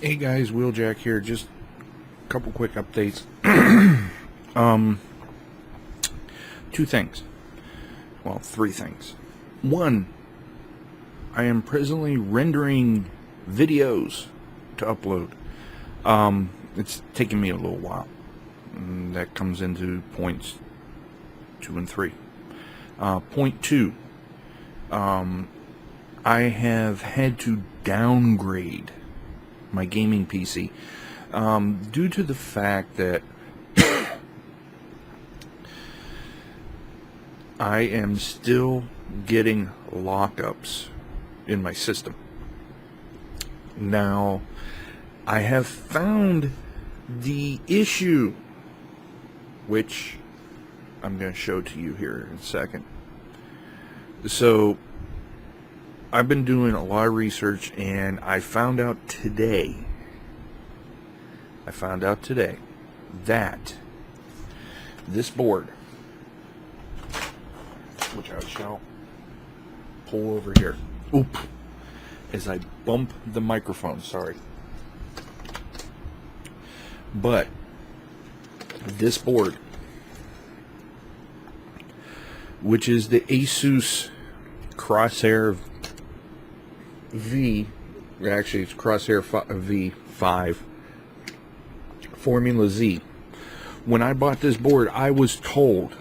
Hey guys, wljk here. Just a couple quick updates. Two things. Well, three things. One, I am presently rendering videos to upload. It's taking me a little while. And that comes into points 2 and 3. Point 2. I have had to downgrade my gaming PC due to the fact that I am still getting lockups in my system. Now, I have found the issue, which I'm going to show to you here in a second. So, I've been doing a lot of research, and I found out today that this board, which I shall pull over here, as I bump the microphone, sorry, but this board, which is the Asus Crosshair V, actually it's Crosshair V5 Formula Z. When I bought this board, I was told,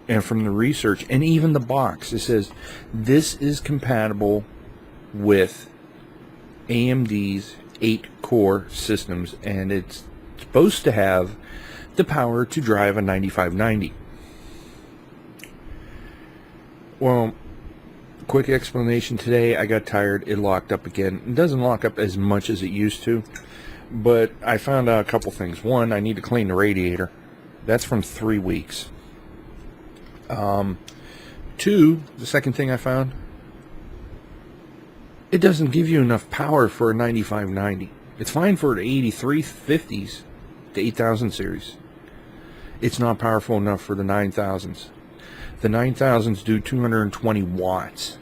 and from the research and even the box, it says this is compatible with AMD's 8-core systems, and it's supposed to have the power to drive a 9590. Well, quick explanation today, I got tired, it locked up again. It doesn't lock up as much as it used to, but I found out a couple things. One, I need to clean the radiator. That's from 3 weeks. Two, the second thing I found, it doesn't give you enough power for a 9590. It's fine for the 8350s, the 8000 series. It's not powerful enough for the 9000s. The 9000s do 220 watts.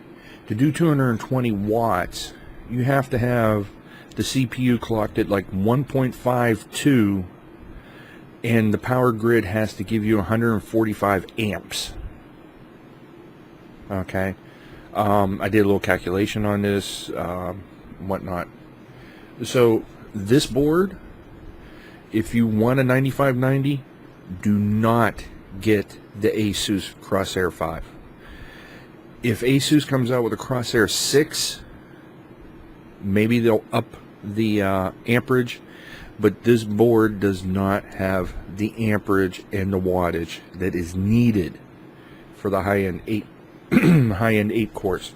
To do 220 watts, you have to have the CPU clocked at like 1.52, and the power grid has to give you 145 amps. Okay. I did a little calculation on this, whatnot. So this board, if you want a 9590, do not get the Asus Crosshair 5. If Asus comes out with a Crosshair 6, maybe they'll up the amperage, but this board does not have the amperage and the wattage that is needed for the high-end 8 cores.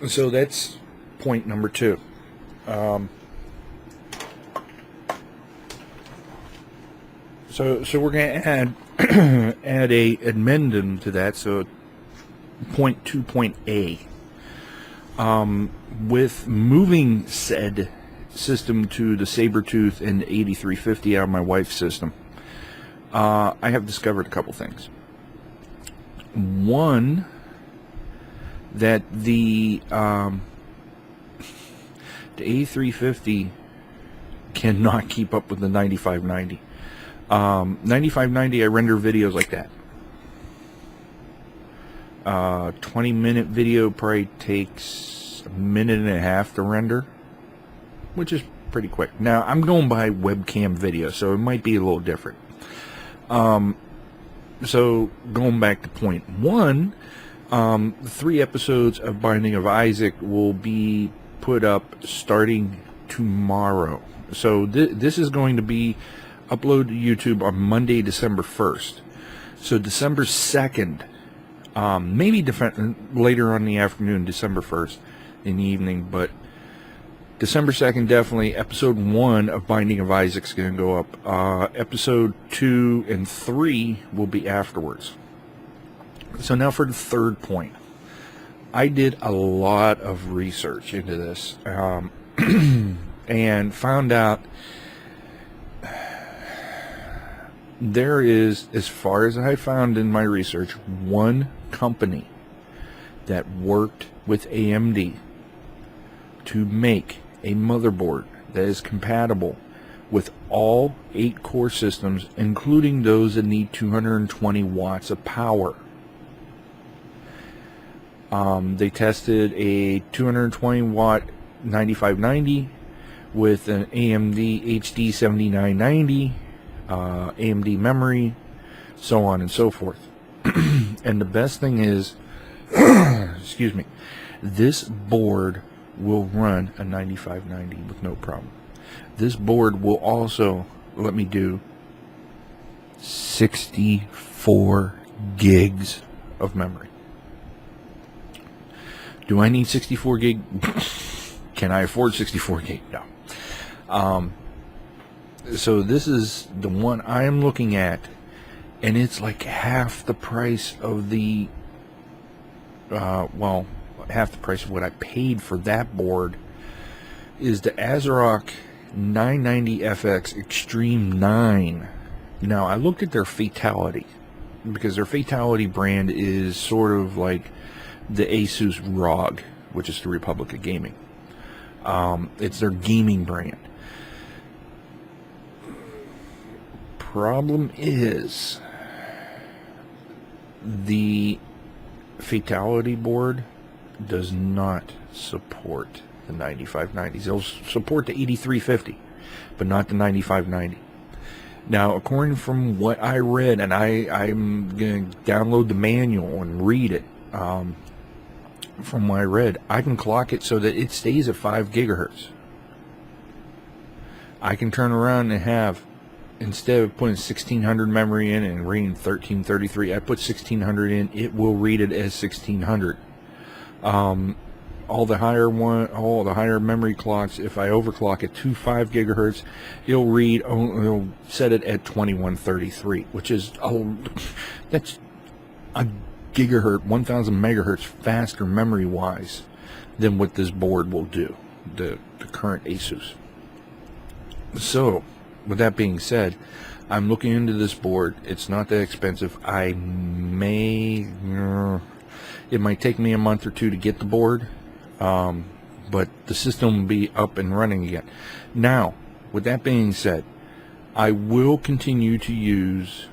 So that's point number 2. So we're going to add a addendum to that. So point 2.A. With moving said system to the Sabertooth and the 8350 out of my wife's system, I have discovered a couple things. One, that the A350 cannot keep up with the 9590. 9590, I render videos like that. 20-minute video probably takes a minute and a half to render, which is pretty quick. Now, I'm going by webcam video, so it might be a little different. So, going back to point 1, 3 episodes of Binding of Isaac will be put up starting tomorrow. So, this is going to be uploaded to YouTube on Monday, December 1st. So, December 2nd, maybe later on in the afternoon, December 1st in the evening, but December 2nd, definitely, episode 1 of Binding of Isaac's going to go up. Episode 2 and 3 will be afterwards. So now for the third point. I did a lot of research into this and found out there is, as far as I found in my research, one company that worked with AMD to make a motherboard that is compatible with all 8 core systems, including those that need 220 watts of power. They tested a 220 watt 9590 with an AMD HD 7990, AMD memory, so on and so forth. And the best thing is, excuse me, this board will run a 9590 with no problem. This board will also let me do 64 gigs of memory. Do I need 64 gig? Can I afford 64 gig? No. So this is the one I am looking at, and it's like half the price of the well, half the price of what I paid for that board is the ASRock 990FX Extreme 9. Now, I looked at their Fatality, because their Fatality brand is sort of like the Asus ROG, which is the Republic of Gaming. It's their gaming brand. Problem is, the Fatality board does not support the 9590s. It'll support the 8350, but not the 9590. Now, according from what I read, and I'm going to download the manual and read it, from what I read, I can clock it so that it stays at 5 gigahertz. I can turn around and have, instead of putting 1600 memory in and reading 1333, I put 1600 in, it will read it as 1600. All the higher memory clocks, if I overclock it to 5 gigahertz, it'll set it at 2133, which is, that's a gigahertz, 1000 megahertz faster memory wise than what this board will do, the current Asus. So with that being said, I'm looking into this board. It's not that expensive. It might take me a month or two to get the board, but the system will be up and running again. Now, with that being said, I will continue to use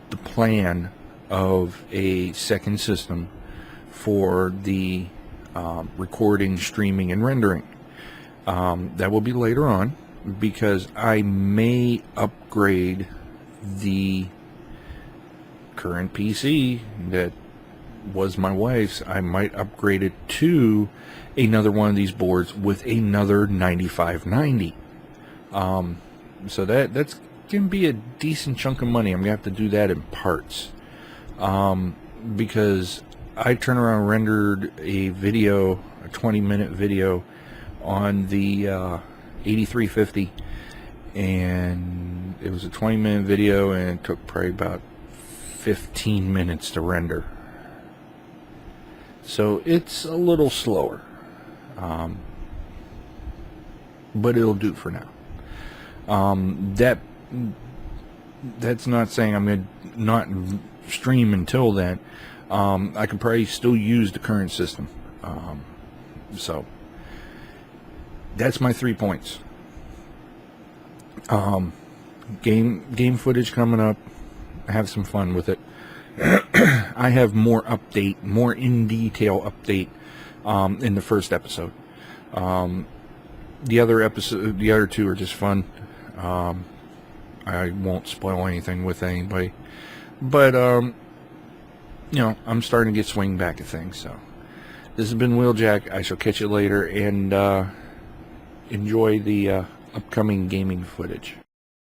the plan of a second system for the recording, streaming, and rendering. That will be later on, because I may upgrade the current PC that was my wife's. I might upgrade it to another one of these boards with another 9590. So that's gonna be a decent chunk of money. I'm gonna have to do that in parts, because I turned around and rendered a video, a 20-minute video on the 8350, and it was a 20-minute video, and it took probably about 15 minutes to render. So it's a little slower, but it'll do for now. That's not saying I'm going to not stream until then. I can probably still use the current system. So that's my 3 points. Game footage coming up. Have some fun with it. I have more in detail update in the first episode. The other two are just fun. I won't spoil anything with anybody, but I'm starting to get swing back at things. So this has been wljk. I shall catch you later, and enjoy the upcoming gaming footage.